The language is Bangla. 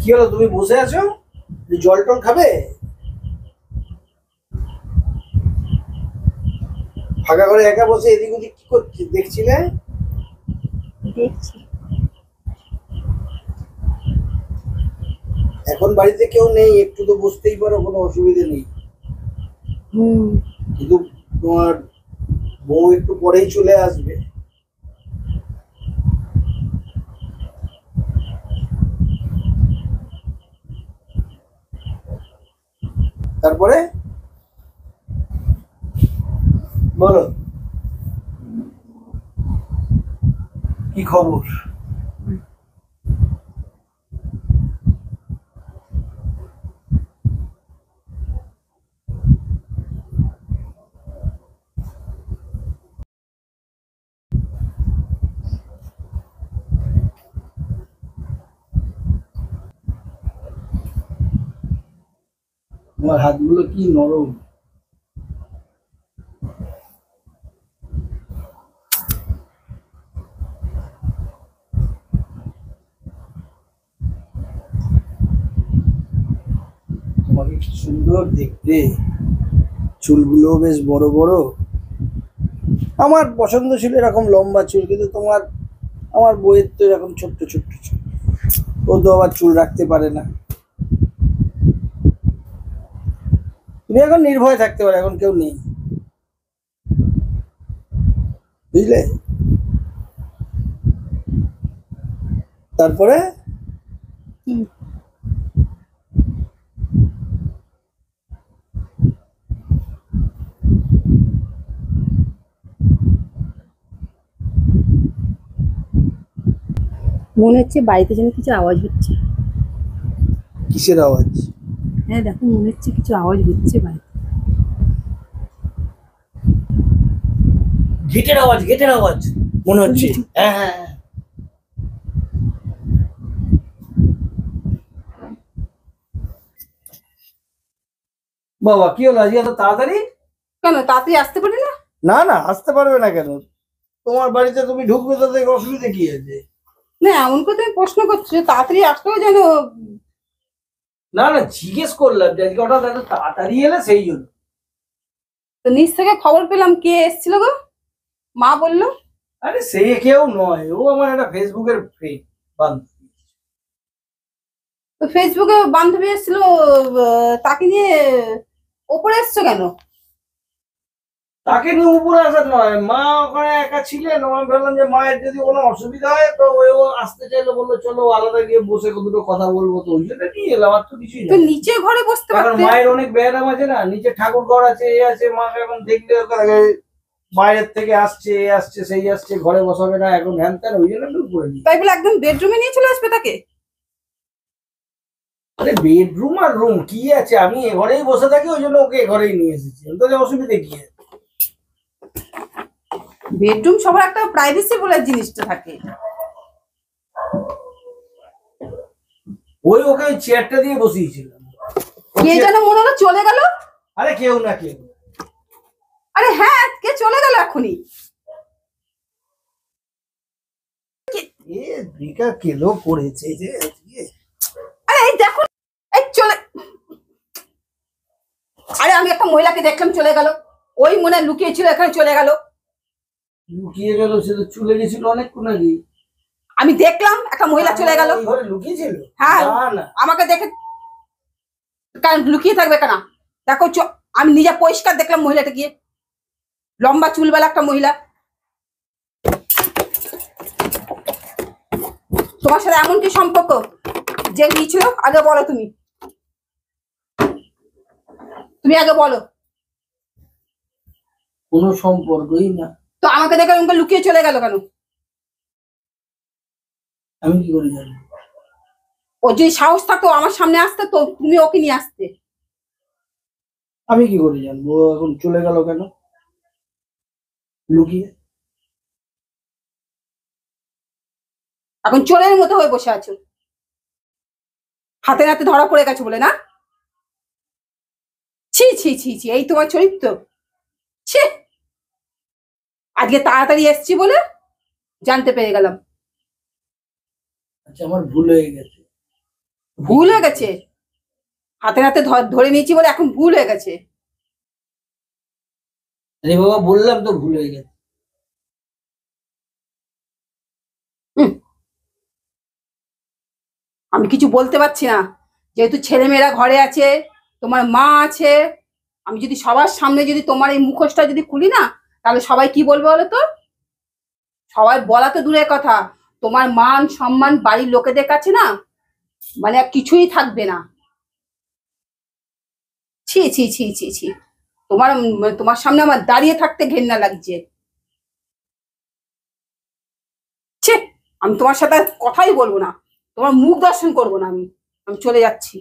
কি হলো, তুমি বসে আছো? জল টল খাবে? ফাঁকা করে একা বসে এদিক ওদিক কি করছি দেখছিলে? দেখছি। এখন বাড়িতে কেউ নেই, একটু তো বসতেই পারো, কোনো অসুবিধে নেই। কিন্তু তোমার বউ একটু পরেই চলে আসবে। তারপরে বলো, কি খবর? তোমার হাতগুলো কি নরম। তোমাকে কি সুন্দর দেখতে, চুলগুলো বেশ বড় বড়। আমার পছন্দ ছিল এরকম লম্বা চুল, কিন্তু আমার বইয়ের তো এরকম ছোট্ট ছোট্ট চুল। ও তো আবার চুল রাখতে পারে না। তুমি এখন নির্ভয়ে থাকতে পারো, এখন কেউ নেই, বুঝলে? তারপরে মনে হচ্ছে বাড়িতে যেন কিছু আওয়াজ হচ্ছে। কিসের আওয়াজ? হ্যাঁ দেখো, মনে হচ্ছে কিছু আওয়াজ হচ্ছে বাড়িতে। গেটের আওয়াজ, গেটের আওয়াজ মনে হচ্ছে। হ্যাঁ হ্যাঁ হ্যাঁ। বাবা, কি হলো আজকে এত তাড়াতাড়ি? কেন তাড়াতাড়ি আসতে পারি না? না না, আসতে পারবে না কেন? তোমার বাড়িতে তুমি ঢুকবে, তাতে অসুবিধা কি আছে? না এমন করে তুমি প্রশ্ন করছো, তাড়াতাড়ি আসলেও যেন। না না, জিজ্ঞেস করলাম যে আজকে হঠাৎ এত তাড়াতাড়ি এলে, সেই জন্য। তো নিচ থেকে খবর পেলাম কে এসেছিল গো, মা বললো। আরে সে কেউ নয়, ও আমার একটা ফেসবুকের ফ্রেন্ড, বান্ধবী। তো ফেসবুকে বান্ধবী এসেছিল, তাকে নিয়ে ওপরে এসছো কেন? তাকে নিয়ে উপরে আসার নয়, মা ওখানে একা ছিলেন, আমি ভাবলাম যে মায়ের যদি কোনো অসুবিধা হয় তো ও আসতে চাইলো, বললো চলো আলাদা গিয়ে বসে দুটো কথা বলবো, তো ওই জন্য নিয়ে এলাম, আর তো কিছুই তো না। নিচে ঘরে বসতে কারণ পারতে। মায়ের অনেক ব্যায়াম আছে না, নিচে ঠাকুর ঘর আছে, এ আছে, মাকে এখন দেখলে বাইরের থেকে আসছে, এ আসছে, সেই আসছে, ঘরে বসাবে না এখন, হ্যান ত্যান, ওই জন্য একটু করে নিই। তাই বলে একদম বেডরুমে নিয়ে চলে আসবে তাকে? আরে বেডরুম আর রুম কি আছে, আমি এ ঘরেই বসে থাকি, ওই জন্য ওকে এ ঘরেই নিয়ে এসেছি, তাহলে অসুবিধা কি আছে? বেডরুম সবার একটা প্রাইভেসি বলে জিনিসটা থাকে। ওকে ওই চেয়ারটা দিয়ে বসিয়েছিলাম। কে যেন মনে হলো চলে গেল। আরে কেউ না, কেউ। আরে হ্যাঁ, কে চলে গেল এখনই? এ ব্রেকার কেলো করেছে যে আজকে। আরে এই দেখো, এই চলে। আরে আমি একটা মহিলাকে দেখলাম চলে গেল, ওই মনে হয় লুকিয়েছিল, এখানে চলে গেল। লুকিয়ে গেল? সে তো চলে গেছিল অনেকক্ষণ আগে। আমি দেখলাম একটা মহিলা চলে গেল। এই ঘরে লুকিয়েছিল? হ্যাঁ, না না। আমাকে দেখে কারণ লুকিয়ে থাকবে কেন? দেখো আমি নিজে পরিষ্কার দেখলাম মহিলাটা গিয়ে, লম্বা চুলওয়ালা একটা মহিলা। তোমার সাথে এমন কি সম্পর্ক যে নিয়েছিল? আগে বলো, তুমি আগে বলো। কোনো সম্পর্কই না। তো আমাকে দেখে আমাকে লুকিয়ে চলে গেল কেন? আমি কি করে জানি? ও যদি সাহস থাকতো আমার সামনে আসতে, তো তুমি ওকে নিয়ে আসতে। আমি কি করে জানবো ও এখন চলে গেল কেন লুকিয়ে? এখন চোরের মতো হয়ে বসে আছো, হাতে নাতে ধরা পড়ে গেছো বলে না? ছি ছি ছি ছি, এই তোমার চরিত্র? ছি, আজকে তাড়াতাড়ি এসছি বলে জানতে পেরে গেলাম। আচ্ছা, আমার ভুল হয়ে গেছে। ভুল হয়ে গেছে, হাতে হাতে ধরে নিয়েছি বলে এখন ভুল হয়ে গেছে। আরে বাবা বললাম তো ভুল হয়ে গেছে। আমি কিছু বলতে পারছি না, যেহেতু ছেলেমেয়েরা ঘরে আছে, তোমার মা আছে। আমি যদি সবার সামনে যদি তোমার এই মুখোশটা যদি খুলি না, তাহলে সবাই কি বলবে বলো তো? সবাই বলা তো দূরের কথা, তোমার মান সম্মান বাড়ির লোকেদের কাছে না মানে আর কিছুই থাকবে না। ছি ছি ছি ছি ছি, তোমার সামনে আমার দাঁড়িয়ে থাকতে ঘেন্না লাগছে। ছি, আমি তোমার সাথে আর কথাই বলবো না, তোমার মুখ দর্শন করবো না, আমি আমি চলে যাচ্ছি।